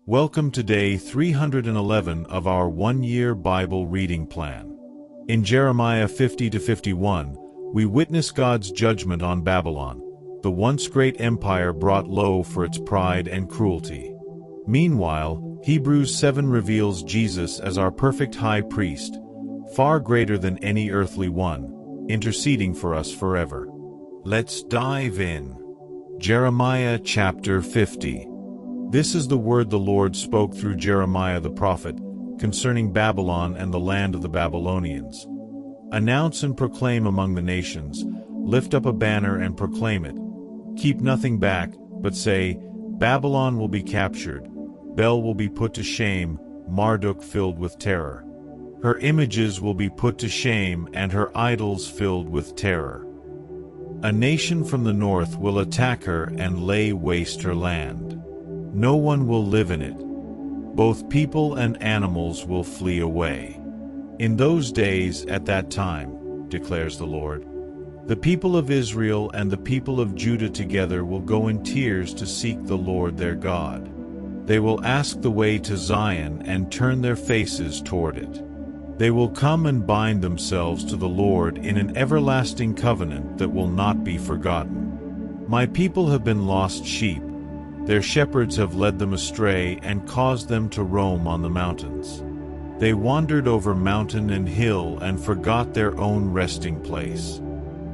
Welcome to day 311 of our one-year Bible reading plan. In Jeremiah 50-51, we witness God's judgment on Babylon, the once great empire brought low for its pride and cruelty. Meanwhile, Hebrews 7 reveals Jesus as our perfect high priest, far greater than any earthly one, interceding for us forever. Let's dive in. Jeremiah chapter 50. This is the word the Lord spoke through Jeremiah the prophet concerning Babylon and the land of the Babylonians. Announce and proclaim among the nations, lift up a banner and proclaim it. Keep nothing back, but say, Babylon will be captured, Bel will be put to shame, Marduk filled with terror. Her images will be put to shame and her idols filled with terror. A nation from the north will attack her and lay waste her land. No one will live in it. Both people and animals will flee away. In those days, at that time, declares the Lord, the people of Israel and the people of Judah together will go in tears to seek the Lord their God. They will ask the way to Zion and turn their faces toward it. They will come and bind themselves to the Lord in an everlasting covenant that will not be forgotten. My people have been lost sheep. Their shepherds have led them astray and caused them to roam on the mountains. They wandered over mountain and hill and forgot their own resting place.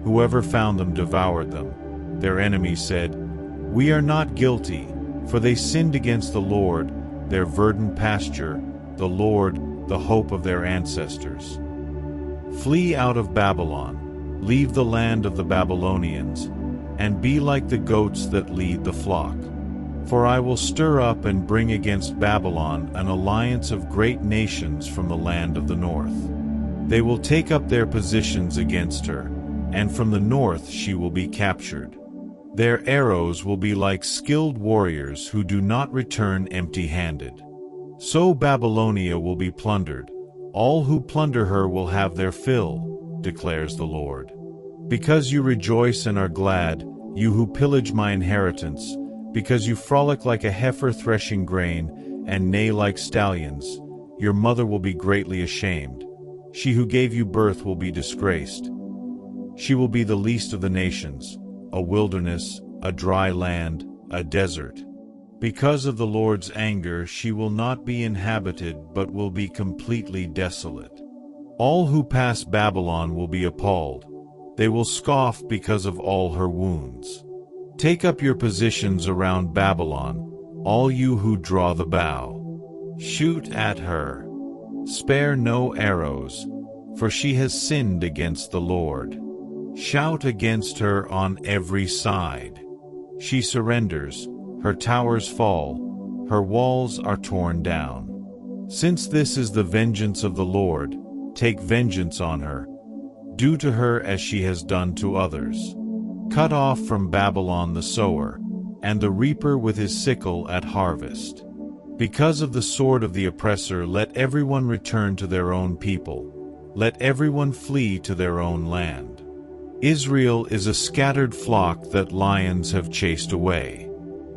Whoever found them devoured them. Their enemies said, We are not guilty, for they sinned against the Lord, their verdant pasture, the Lord, the hope of their ancestors. Flee out of Babylon, leave the land of the Babylonians, and be like the goats that lead the flock. For I will stir up and bring against Babylon an alliance of great nations from the land of the north. They will take up their positions against her, and from the north she will be captured. Their arrows will be like skilled warriors who do not return empty-handed. So Babylonia will be plundered. All who plunder her will have their fill, declares the Lord. Because you rejoice and are glad, you who pillage my inheritance, because you frolic like a heifer threshing grain, and neigh like stallions, your mother will be greatly ashamed. She who gave you birth will be disgraced. She will be the least of the nations, a wilderness, a dry land, a desert. Because of the Lord's anger she will not be inhabited but will be completely desolate. All who pass Babylon will be appalled. They will scoff because of all her wounds. Take up your positions around Babylon, all you who draw the bow. Shoot at her. Spare no arrows, for she has sinned against the Lord. Shout against her on every side. She surrenders, her towers fall, her walls are torn down. Since this is the vengeance of the Lord, take vengeance on her. Do to her as she has done to others. Cut off from Babylon the sower, and the reaper with his sickle at harvest. Because of the sword of the oppressor, let everyone return to their own people. Let everyone flee to their own land. Israel is a scattered flock that lions have chased away.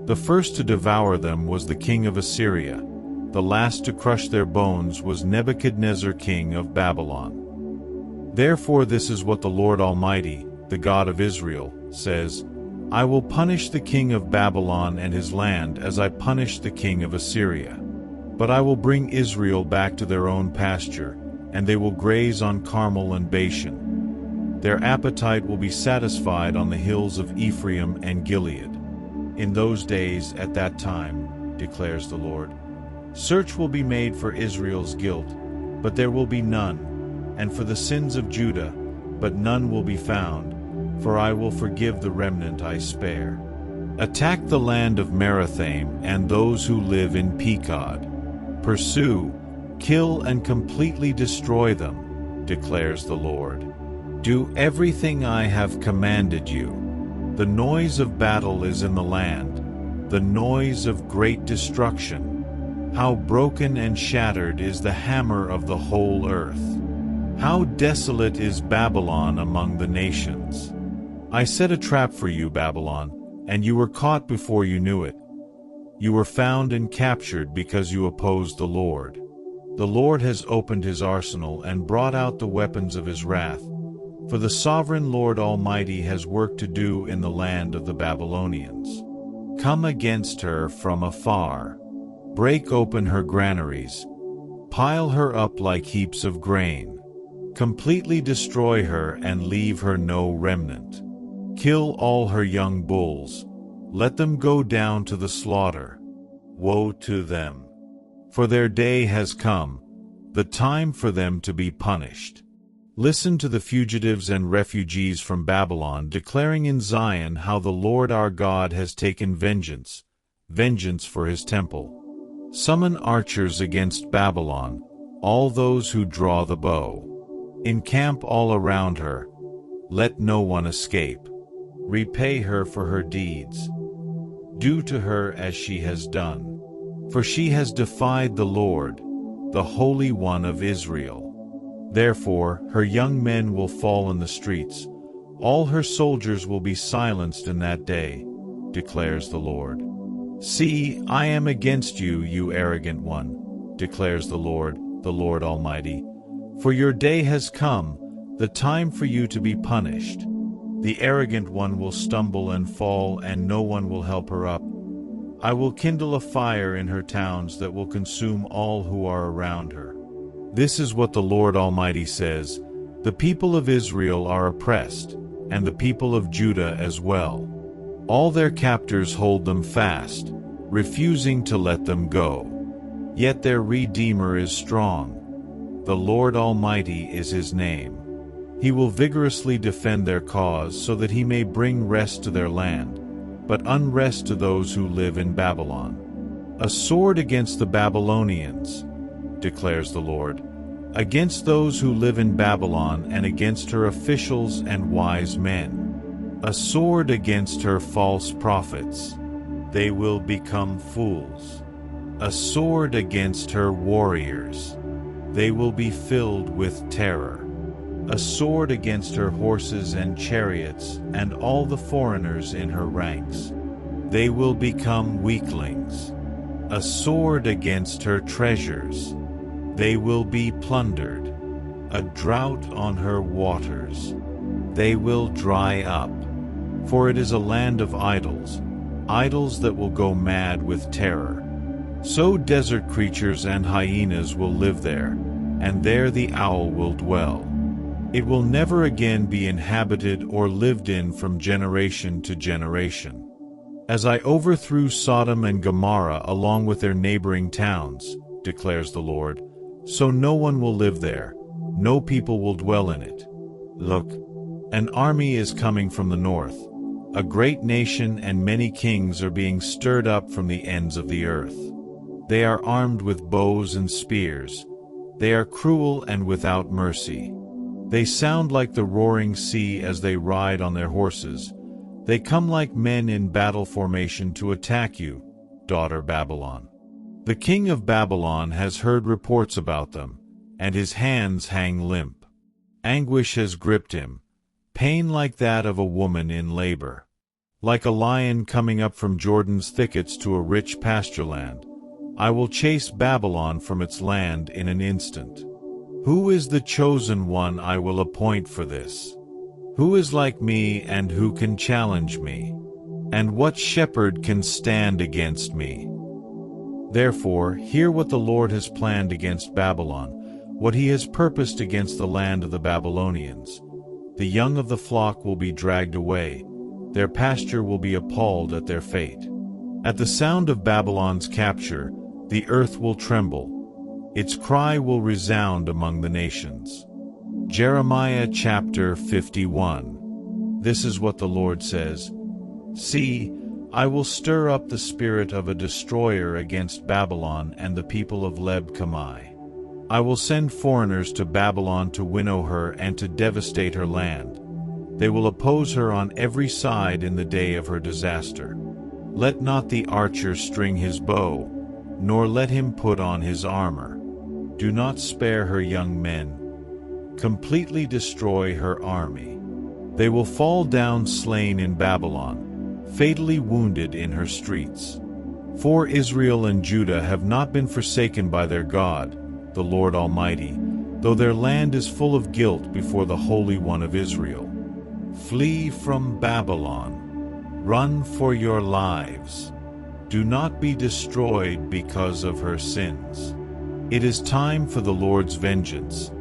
The first to devour them was the king of Assyria. The last to crush their bones was Nebuchadnezzar king of Babylon. Therefore this is what the Lord Almighty, the God of Israel, says, I will punish the king of Babylon and his land as I punished the king of Assyria. But I will bring Israel back to their own pasture, and they will graze on Carmel and Bashan. Their appetite will be satisfied on the hills of Ephraim and Gilead. In those days, at that time, declares the Lord, search will be made for Israel's guilt, but there will be none, and for the sins of Judah, but none will be found, for I will forgive the remnant I spare. Attack the land of Merathaim and those who live in Pekod. Pursue, kill and completely destroy them, declares the Lord. Do everything I have commanded you. The noise of battle is in the land, the noise of great destruction. How broken and shattered is the hammer of the whole earth. How desolate is Babylon among the nations. I set a trap for you, Babylon, and you were caught before you knew it. You were found and captured because you opposed the Lord. The Lord has opened his arsenal and brought out the weapons of his wrath, for the sovereign Lord Almighty has work to do in the land of the Babylonians. Come against her from afar. Break open her granaries. Pile her up like heaps of grain. Completely destroy her and leave her no remnant. Kill all her young bulls. Let them go down to the slaughter. Woe to them! For their day has come, the time for them to be punished. Listen to the fugitives and refugees from Babylon declaring in Zion how the Lord our God has taken vengeance, vengeance for his temple. Summon archers against Babylon, all those who draw the bow. Encamp all around her. Let no one escape. Repay her for her deeds. Do to her as she has done. For she has defied the Lord, the Holy One of Israel. Therefore her young men will fall in the streets. All her soldiers will be silenced in that day, declares the Lord. See, I am against you, you arrogant one, declares the Lord Almighty. For your day has come, the time for you to be punished. The arrogant one will stumble and fall, and no one will help her up. I will kindle a fire in her towns that will consume all who are around her. This is what the Lord Almighty says: the people of Israel are oppressed, and the people of Judah as well. All their captors hold them fast, refusing to let them go. Yet their Redeemer is strong. The Lord Almighty is his name. He will vigorously defend their cause so that he may bring rest to their land, but unrest to those who live in Babylon. A sword against the Babylonians, declares the Lord, against those who live in Babylon and against her officials and wise men. A sword against her false prophets. They will become fools. A sword against her warriors. They will be filled with terror. A sword against her horses and chariots and all the foreigners in her ranks. They will become weaklings. A sword against her treasures. They will be plundered. A drought on her waters. They will dry up. For it is a land of idols, idols that will go mad with terror. So desert creatures and hyenas will live there, and there the owl will dwell. It will never again be inhabited or lived in from generation to generation. As I overthrew Sodom and Gomorrah along with their neighboring towns, declares the Lord, so no one will live there, no people will dwell in it. Look, an army is coming from the north. A great nation and many kings are being stirred up from the ends of the earth. They are armed with bows and spears. They are cruel and without mercy. They sound like the roaring sea as they ride on their horses. They come like men in battle formation to attack you, daughter Babylon. The king of Babylon has heard reports about them, and his hands hang limp. Anguish has gripped him, pain like that of a woman in labor. Like a lion coming up from Jordan's thickets to a rich pasture land, I will chase Babylon from its land in an instant. Who is the chosen one I will appoint for this? Who is like me and who can challenge me? And what shepherd can stand against me? Therefore, hear what the Lord has planned against Babylon, what he has purposed against the land of the Babylonians. The young of the flock will be dragged away, their pasture will be appalled at their fate. At the sound of Babylon's capture, the earth will tremble, its cry will resound among the nations. Jeremiah chapter 51. This is what the Lord says: See, I will stir up the spirit of a destroyer against Babylon and the people of Leb-Kamai. I will send foreigners to Babylon to winnow her and to devastate her land. They will oppose her on every side in the day of her disaster. Let not the archer string his bow, nor let him put on his armor. Do not spare her young men. Completely destroy her army. They will fall down slain in Babylon, fatally wounded in her streets. For Israel and Judah have not been forsaken by their God, the Lord Almighty, though their land is full of guilt before the Holy One of Israel. Flee from Babylon. Run for your lives. Do not be destroyed because of her sins. It is time for the Lord's vengeance.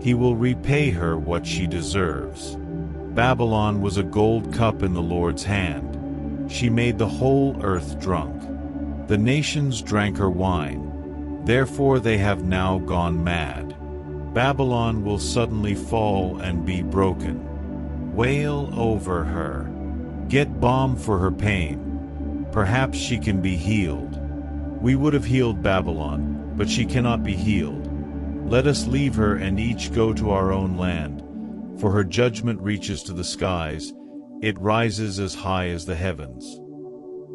He will repay her what she deserves. Babylon was a gold cup in the Lord's hand. She made the whole earth drunk. The nations drank her wine. Therefore they have now gone mad. Babylon will suddenly fall and be broken. Wail over her. Get balm for her pain. Perhaps she can be healed. We would have healed Babylon, but she cannot be healed. Let us leave her and each go to our own land, for her judgment reaches to the skies, it rises as high as the heavens.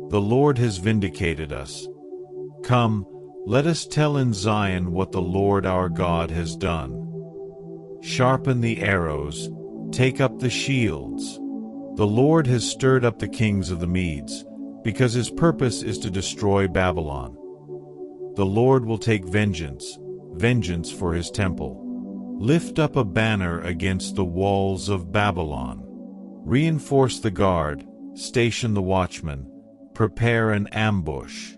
The Lord has vindicated us. Come, let us tell in Zion what the Lord our God has done. Sharpen the arrows, take up the shields. The Lord has stirred up the kings of the Medes, because his purpose is to destroy Babylon. The Lord will take vengeance for his temple. Lift up a banner against the walls of Babylon. Reinforce the guard, station the watchman, prepare an ambush.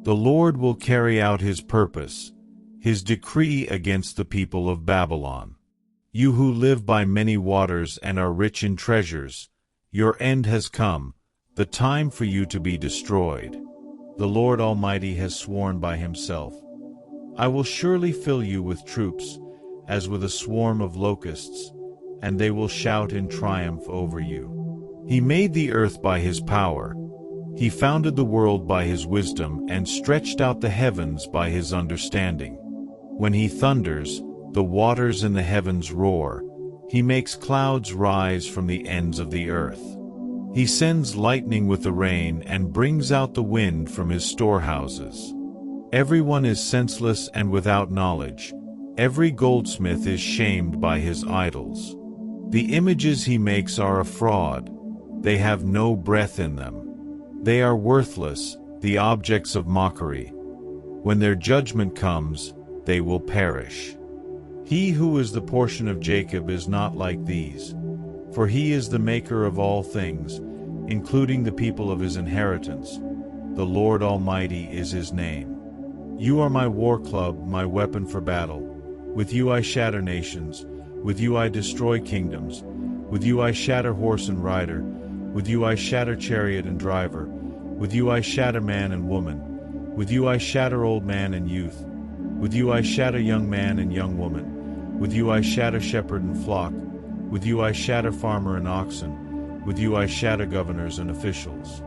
The Lord will carry out his purpose, his decree against the people of Babylon. You who live by many waters and are rich in treasures, your end has come, the time for you to be destroyed. The Lord Almighty has sworn by himself, I will surely fill you with troops, as with a swarm of locusts, and they will shout in triumph over you. He made the earth by his power. He founded the world by his wisdom and stretched out the heavens by his understanding. When he thunders, the waters in the heavens roar. He makes clouds rise from the ends of the earth. He sends lightning with the rain and brings out the wind from his storehouses. Everyone is senseless and without knowledge. Every goldsmith is shamed by his idols. The images he makes are a fraud. They have no breath in them. They are worthless, the objects of mockery. When their judgment comes, they will perish. He who is the portion of Jacob is not like these, for he is the maker of all things, including the people of his inheritance. The Lord Almighty is his name. You are my war club, my weapon for battle. With you I shatter nations. With you I destroy kingdoms. With you I shatter horse and rider. With you I shatter chariot and driver. With you I shatter man and woman. With you I shatter old man and youth. With you I shatter young man and young woman. With you I shatter shepherd and flock. With you I shatter farmer and oxen. With you I shatter governors and officials.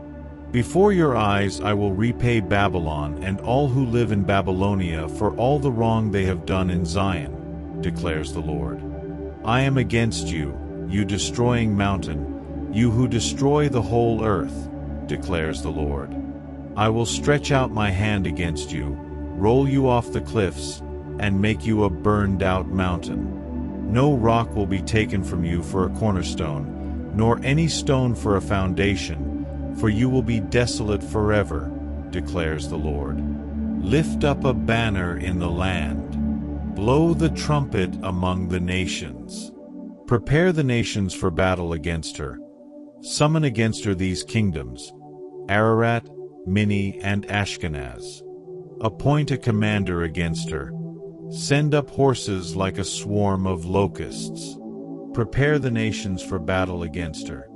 Before your eyes I will repay Babylon and all who live in Babylonia for all the wrong they have done in Zion, declares the Lord. I am against you, you destroying mountain, you who destroy the whole earth, declares the Lord. I will stretch out my hand against you, roll you off the cliffs, and make you a burned-out mountain. No rock will be taken from you for a cornerstone, nor any stone for a foundation, for you will be desolate forever, declares the Lord. Lift up a banner in the land. Blow the trumpet among the nations. Prepare the nations for battle against her. Summon against her these kingdoms, Ararat, Minni, and Ashkenaz. Appoint a commander against her. Send up horses like a swarm of locusts. Prepare the nations for battle against her.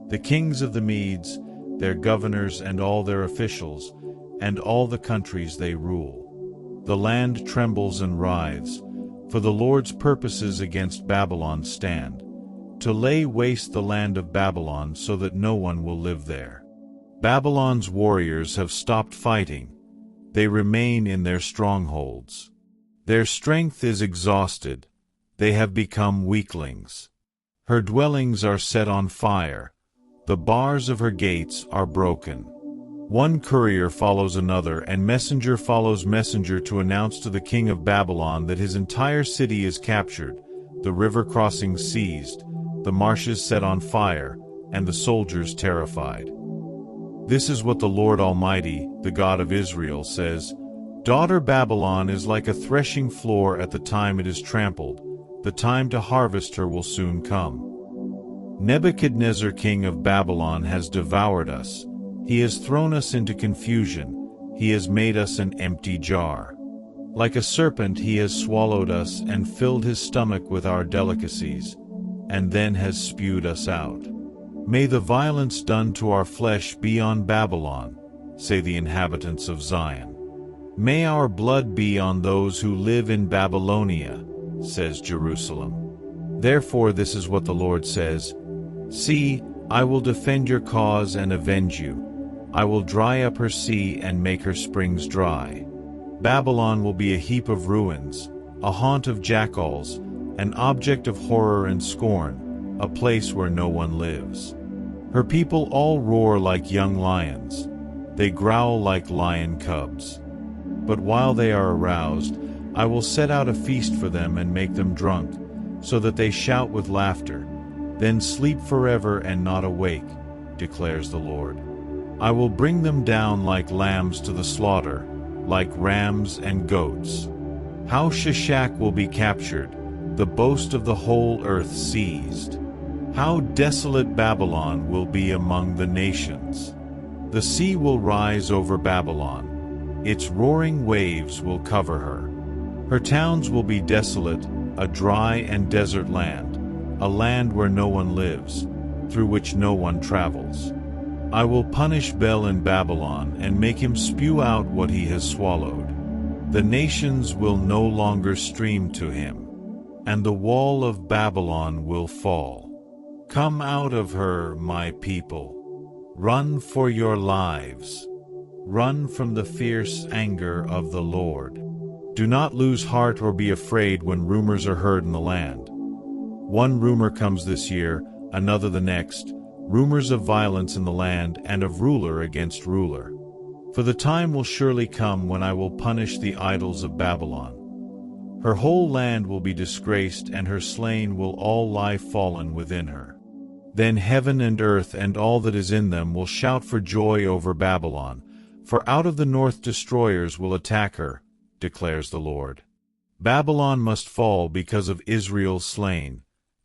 The kings of the Medes, their governors and all their officials, and all the countries they rule. The land trembles and writhes, for the Lord's purposes against Babylon stand, to lay waste the land of Babylon so that no one will live there. Babylon's warriors have stopped fighting. They remain in their strongholds. Their strength is exhausted. They have become weaklings. Her dwellings are set on fire. The bars of her gates are broken. One courier follows another, and messenger follows messenger to announce to the king of Babylon that his entire city is captured, the river crossings seized, the marshes set on fire, and the soldiers terrified. This is what the Lord Almighty, the God of Israel, says: Daughter Babylon is like a threshing floor at the time it is trampled. The time to harvest her will soon come. Nebuchadnezzar, king of Babylon, has devoured us. He has thrown us into confusion. He has made us an empty jar. Like a serpent he has swallowed us and filled his stomach with our delicacies, and then has spewed us out. May the violence done to our flesh be on Babylon, say the inhabitants of Zion. May our blood be on those who live in Babylonia, says Jerusalem. Therefore this is what the Lord says: See, I will defend your cause and avenge you. I will dry up her sea and make her springs dry. Babylon will be a heap of ruins, a haunt of jackals, an object of horror and scorn, a place where no one lives. Her people all roar like young lions. They growl like lion cubs. But while they are aroused, I will set out a feast for them and make them drunk, so that they shout with laughter, then sleep forever and not awake, declares the Lord. I will bring them down like lambs to the slaughter, like rams and goats. How Shishak will be captured, the boast of the whole earth seized. How desolate Babylon will be among the nations. The sea will rise over Babylon. Its roaring waves will cover her. Her towns will be desolate, a dry and desert land, a land where no one lives, through which no one travels. I will punish Bel in Babylon and make him spew out what he has swallowed. The nations will no longer stream to him, and the wall of Babylon will fall. Come out of her, my people. Run for your lives. Run from the fierce anger of the Lord. Do not lose heart or be afraid when rumors are heard in the land. One rumor comes this year, another the next, rumors of violence in the land and of ruler against ruler. For the time will surely come when I will punish the idols of Babylon. Her whole land will be disgraced, and her slain will all lie fallen within her. Then heaven and earth and all that is in them will shout for joy over Babylon, for out of the north destroyers will attack her, declares the Lord. Babylon must fall because of Israel's slain,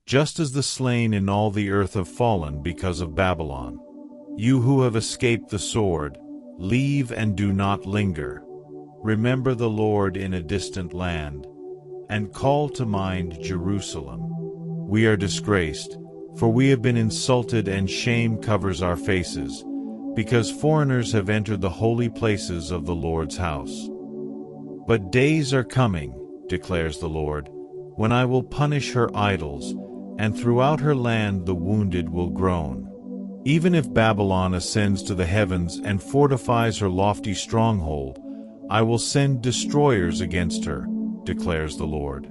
just as the slain in all the earth have fallen because of Babylon. You who have escaped the sword, leave and do not linger. Remember the Lord in a distant land, and call to mind Jerusalem. We are disgraced, for we have been insulted, and shame covers our faces, because foreigners have entered the holy places of the Lord's house. But days are coming, declares the Lord, when I will punish her idols, and throughout her land the wounded will groan. Even if Babylon ascends to the heavens and fortifies her lofty stronghold, I will send destroyers against her, declares the Lord.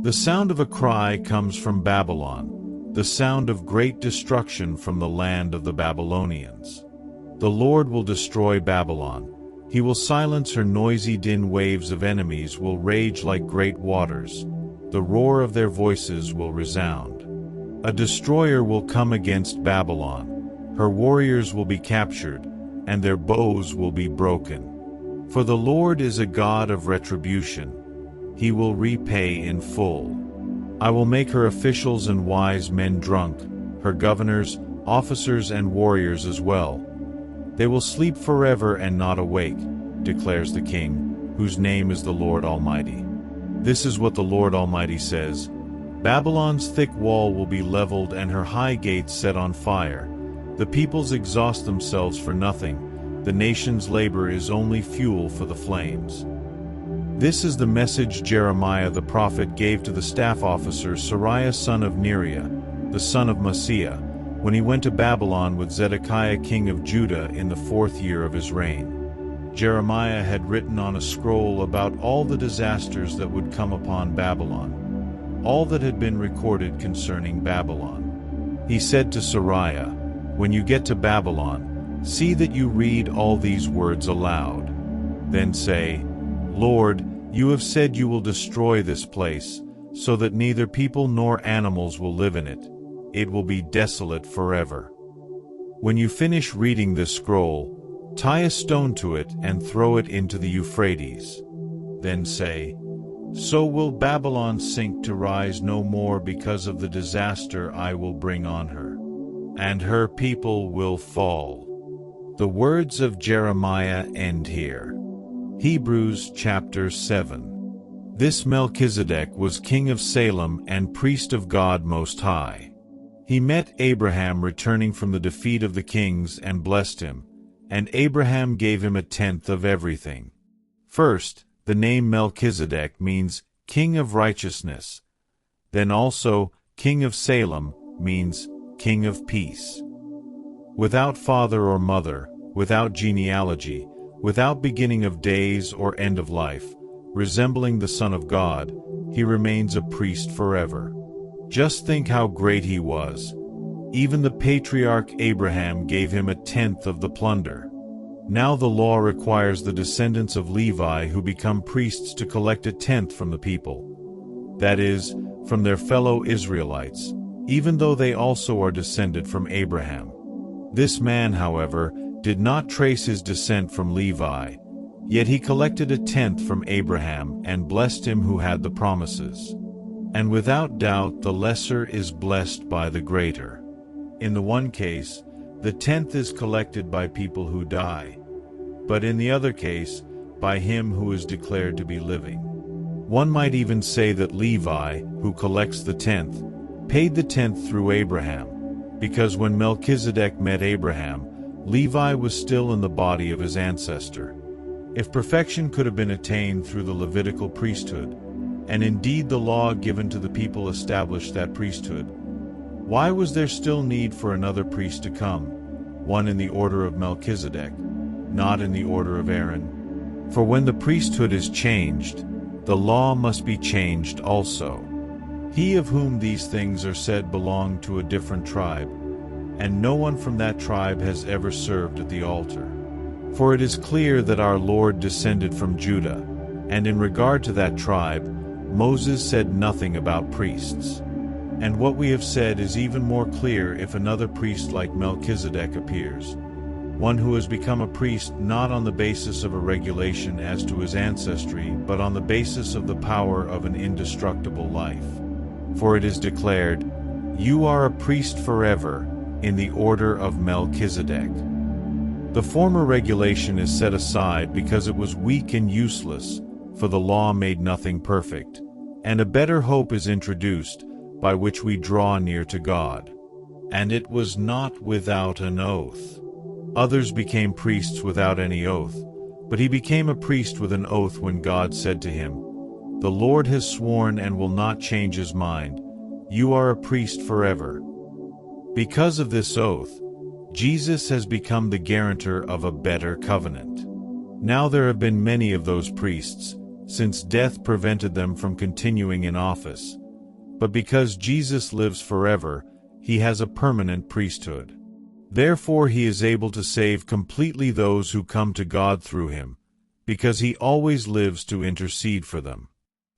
The sound of a cry comes from Babylon, the sound of great destruction from the land of the Babylonians. The Lord will destroy Babylon. He will silence her noisy din. Waves of enemies will rage like great waters. The roar of their voices will resound. A destroyer will come against Babylon. Her warriors will be captured, and their bows will be broken. For the Lord is a God of retribution. He will repay in full. I will make her officials and wise men drunk, her governors, officers, and warriors as well. They will sleep forever and not awake, declares the King, whose name is the Lord Almighty. This is what the Lord Almighty says: Babylon's thick wall will be leveled and her high gates set on fire. The peoples exhaust themselves for nothing. The nation's labor is only fuel for the flames. This is the message Jeremiah the prophet gave to the staff officer Seraiah son of Neriah, the son of Maaseiah, when he went to Babylon with Zedekiah king of Judah in the 4th year of his reign. Jeremiah had written on a scroll about all the disasters that would come upon Babylon, all that had been recorded concerning Babylon. He said to Seraiah, "When you get to Babylon, see that you read all these words aloud. Then say, 'Lord, you have said you will destroy this place, so that neither people nor animals will live in it. It will be desolate forever.' When you finish reading this scroll, tie a stone to it and throw it into the Euphrates. Then say, "So will Babylon sink to rise no more because of the disaster I will bring on her, and her people will fall." The words of Jeremiah end here. Hebrews chapter 7. This Melchizedek was king of Salem and priest of God Most High. He met Abraham returning from the defeat of the kings and blessed him, and Abraham gave him a tenth of everything. First, the name Melchizedek means king of righteousness. Then also, king of Salem means king of peace. Without father or mother, without genealogy, without beginning of days or end of life, resembling the Son of God, he remains a priest forever. Just think how great he was. Even the patriarch Abraham gave him a tenth of the plunder. Now the law requires the descendants of Levi who become priests to collect a tenth from the people. That is, from their fellow Israelites, even though they also are descended from Abraham. This man, however, did not trace his descent from Levi, yet he collected a tenth from Abraham and blessed him who had the promises. And without doubt the lesser is blessed by the greater. In the one case, the tenth is collected by people who die, but in the other case, by him who is declared to be living. One might even say that Levi, who collects the tenth, paid the tenth through Abraham, because when Melchizedek met Abraham, Levi was still in the body of his ancestor. If perfection could have been attained through the Levitical priesthood, and indeed the law given to the people established that priesthood, why was there still need for another priest to come, one in the order of Melchizedek, not in the order of Aaron? For when the priesthood is changed, the law must be changed also. He of whom these things are said belonged to a different tribe, and no one from that tribe has ever served at the altar. For it is clear that our Lord descended from Judah, and in regard to that tribe, Moses said nothing about priests. And what we have said is even more clear if another priest like Melchizedek appears, one who has become a priest not on the basis of a regulation as to his ancestry, but on the basis of the power of an indestructible life. For it is declared, "You are a priest forever, in the order of Melchizedek." The former regulation is set aside because it was weak and useless, for the law made nothing perfect, and a better hope is introduced, by which we draw near to God. And it was not without an oath. Others became priests without any oath, but he became a priest with an oath when God said to him, "The Lord has sworn and will not change his mind. You are a priest forever." Because of this oath, Jesus has become the guarantor of a better covenant. Now there have been many of those priests, since death prevented them from continuing in office. But because Jesus lives forever, he has a permanent priesthood. Therefore he is able to save completely those who come to God through him, because he always lives to intercede for them.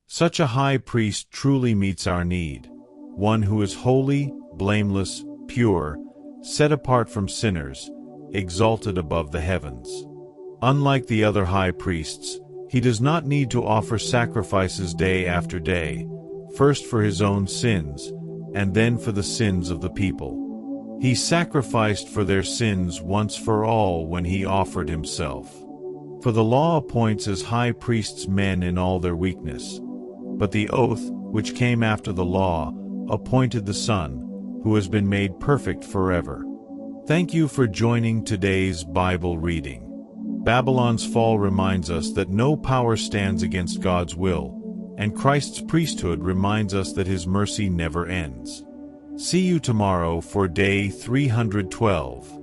Such a high priest truly meets our need, one who is holy, blameless, pure, set apart from sinners, exalted above the heavens. Unlike the other high priests, he does not need to offer sacrifices day after day, first for his own sins, and then for the sins of the people. He sacrificed for their sins once for all when he offered himself. For the law appoints as high priests men in all their weakness, but the oath, which came after the law, appointed the Son, who has been made perfect forever. Thank you for joining today's Bible reading. Babylon's fall reminds us that no power stands against God's will, and Christ's priesthood reminds us that his mercy never ends. See you tomorrow for day 312.